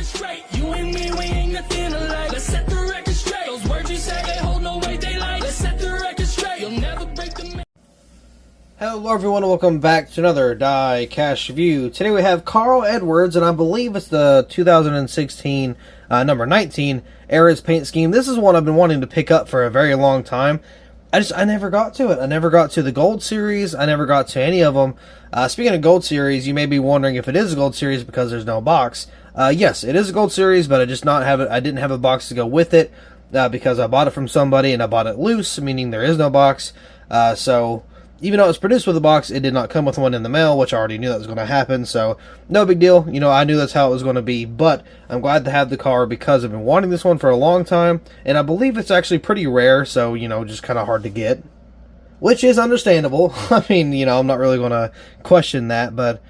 record straight. You and me, we ain't nothing alike. Let's set the record straight. Those words you say, they hold no weight, they like. Let's set the record straight. You'll never break the... Hello everyone, and welcome back to another Diecast review. Today we have Carl Edwards, and I believe it's the 2016 number 19 Arris paint scheme. This is one I've been wanting to pick up for a very long time. I never got to it. I never got to the Gold Series. I never got to any of them. Speaking of Gold Series, you may be wondering if it is a Gold Series because there's no box. Yes, it is a Gold Series, but I didn't have a box to go with it because I bought it from somebody and I bought it loose, meaning there is no box. So even though it was produced with a box, it did not come with one in the mail, which I already knew that was going to happen, so no big deal. You know, I knew that's how it was going to be, but I'm glad to have the car because I've been wanting this one for a long time, and I believe it's actually pretty rare, so, you know, just kind of hard to get, which is understandable. I mean, you know, I'm not really going to question that, but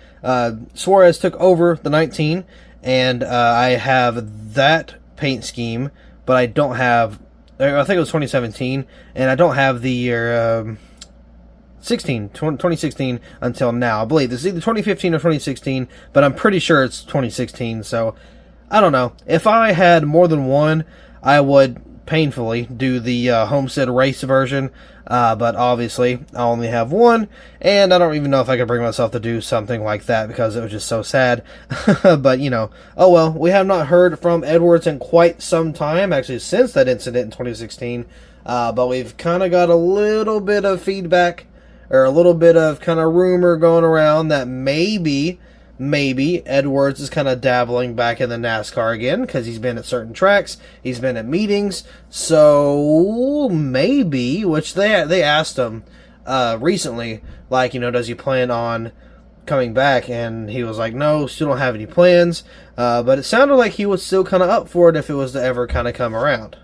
Suarez took over the 19, and I have that paint scheme, but I don't have, I think it was 2017, and I don't have the year... 2016 until now. I believe it's either 2015 or 2016, but I'm pretty sure it's 2016, so I don't know. If I had more than one, I would painfully do the Homestead Race version, but obviously I only have one, and I don't even know if I could bring myself to do something like that because it was just so sad. But, you know, oh well. We have not heard from Edwards in quite some time, actually since that incident in 2016, but we've kind of got a little bit of feedback, or a little bit of kind of rumor going around that maybe Edwards is kind of dabbling back in the NASCAR again because he's been at certain tracks, he's been at meetings, so maybe, which they asked him recently, like, you know, does he plan on coming back, and he was like, no, still don't have any plans, but it sounded like he was still kind of up for it if it was to ever kind of come around.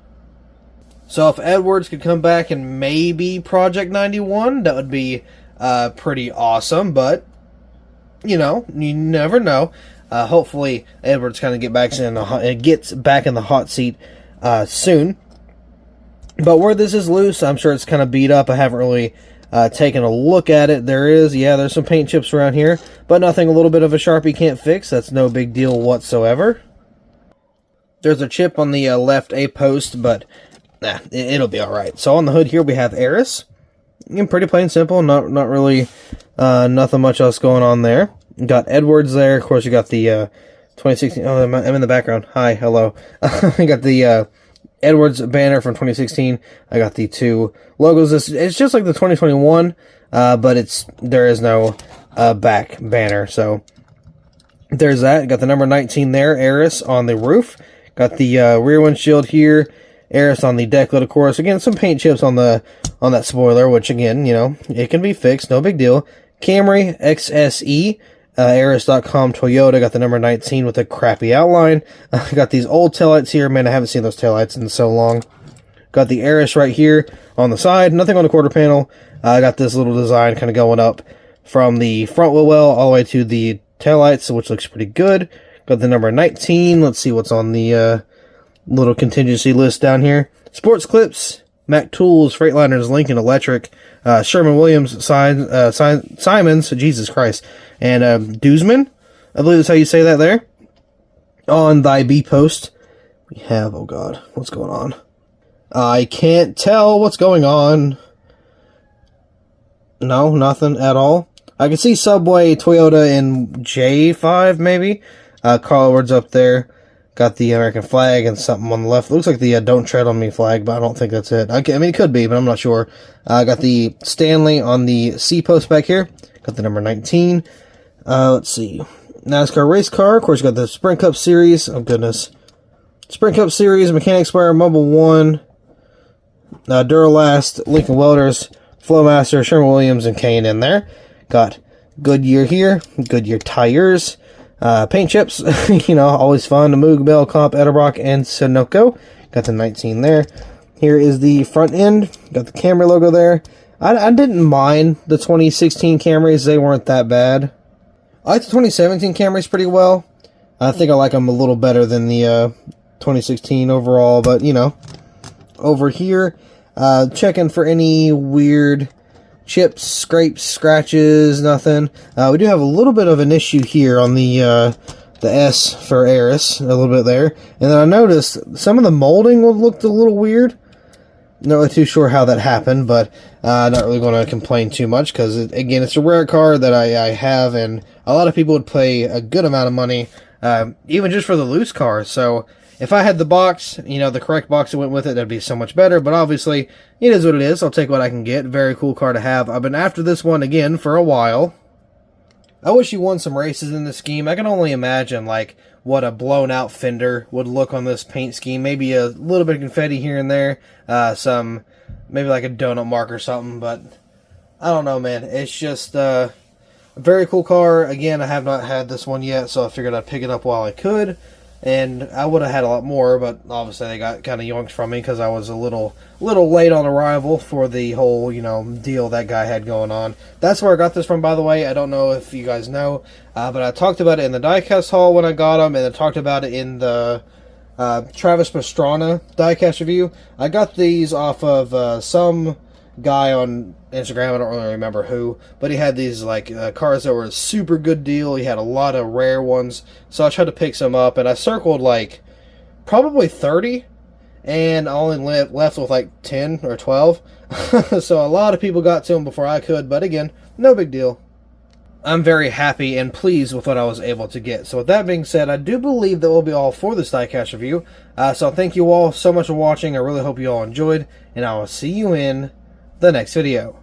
So if Edwards could come back and maybe Project 91, that would be pretty awesome. But, you know, you never know. Hopefully Edwards kind of gets back in the hot seat soon. But where this is loose, I'm sure it's kind of beat up. I haven't really taken a look at it. There's some paint chips around here, but nothing a little bit of a Sharpie can't fix. That's no big deal whatsoever. There's a chip on the left A-post, but... nah, it'll be alright. So on the hood here we have Arris. Pretty plain simple, not really nothing much else going on there. You got Edwards there. Of course you got the 2016. Oh, I'm in the background. Hi, hello. I got the Edwards banner from 2016. I got the two logos. It's just like the 2021, but there is no back banner. So there's that. Got the number 19 there, Arris on the roof. Got the rear windshield here. Arris on the deck lid, of course. Again, some paint chips on that spoiler, which again, you know, it can be fixed, no big deal. Camry XSE, Arris.com Toyota, got the number 19 with a crappy outline. Got these old taillights here. Man, I haven't seen those taillights in so long. Got the Arris right here on the side, nothing on the quarter panel. I got this little design kind of going up from the front wheel well all the way to the taillights, which looks pretty good. Got the number 19. Let's see what's on the little contingency list down here. Sports Clips, Mac Tools, Freightliners, Lincoln Electric, Sherman-Williams, Simons, Jesus Christ, and Duzman, I believe that's how you say that there. On thy B post, we have, oh god, what's going on? I can't tell what's going on. No, nothing at all. I can see Subway, Toyota, and J5 maybe. Carl Edwards up there. Got the American flag and something on the left. Looks like the Don't Tread on Me flag, but I don't think that's it. I mean, it could be, but I'm not sure. Got the Stanley on the C post back here. Got the number 19. Let's see. NASCAR race car. Of course, you got the Sprint Cup Series. Oh, goodness. Sprint Cup Series, Mechanic Spire, Mobile 1, Duralast, Lincoln Welders, Flowmaster, Sherman-Williams, and Kane in there. Got Goodyear here. Goodyear tires. Paint chips, you know, always fun. The Moog, Bell, Comp, Edelbrock, and Sunoco. Got the 19 there. Here is the front end. Got the Camry logo there. I didn't mind the 2016 Camrys. They weren't that bad. I like the 2017 Camrys pretty well. I think I like them a little better than the 2016 overall, but, you know. Over here, checking for any weird chips, scrapes, scratches, nothing. We do have a little bit of an issue here on the the S for Arris a little bit there. And then I noticed some of the molding looked a little weird. Not really too sure how that happened, but not really going to complain too much because, again, it's a rare car that I have, and a lot of people would pay a good amount of money, even just for the loose car. So if I had the box, you know, the correct box that went with it, that'd be so much better. But obviously, it is what it is. I'll take what I can get. Very cool car to have. I've been after this one, again, for a while. I wish you won some races in this scheme. I can only imagine, like, what a blown out fender would look on this paint scheme. Maybe a little bit of confetti here and there. Maybe like a donut mark or something. But I don't know, man. It's just a very cool car. Again, I have not had this one yet, so I figured I'd pick it up while I could. And I would have had a lot more, but obviously they got kind of yoinked from me because I was a little late on arrival for the whole, you know, deal that guy had going on. That's where I got this from, by the way. I don't know if you guys know, but I talked about it in the diecast haul when I got them, and I talked about it in the Travis Pastrana diecast review. I got these off of some guy on Instagram, I don't really remember who, but he had these like cars that were a super good deal. He had a lot of rare ones, so I tried to pick some up, and I circled like probably 30, and I only left with like 10 or 12. So a lot of people got to them before I could, but again, no big deal. I'm very happy and pleased with what I was able to get. So with that being said, I do believe that will be all for this diecast review. So thank you all so much for watching. I really hope you all enjoyed, and I will see you in the next video.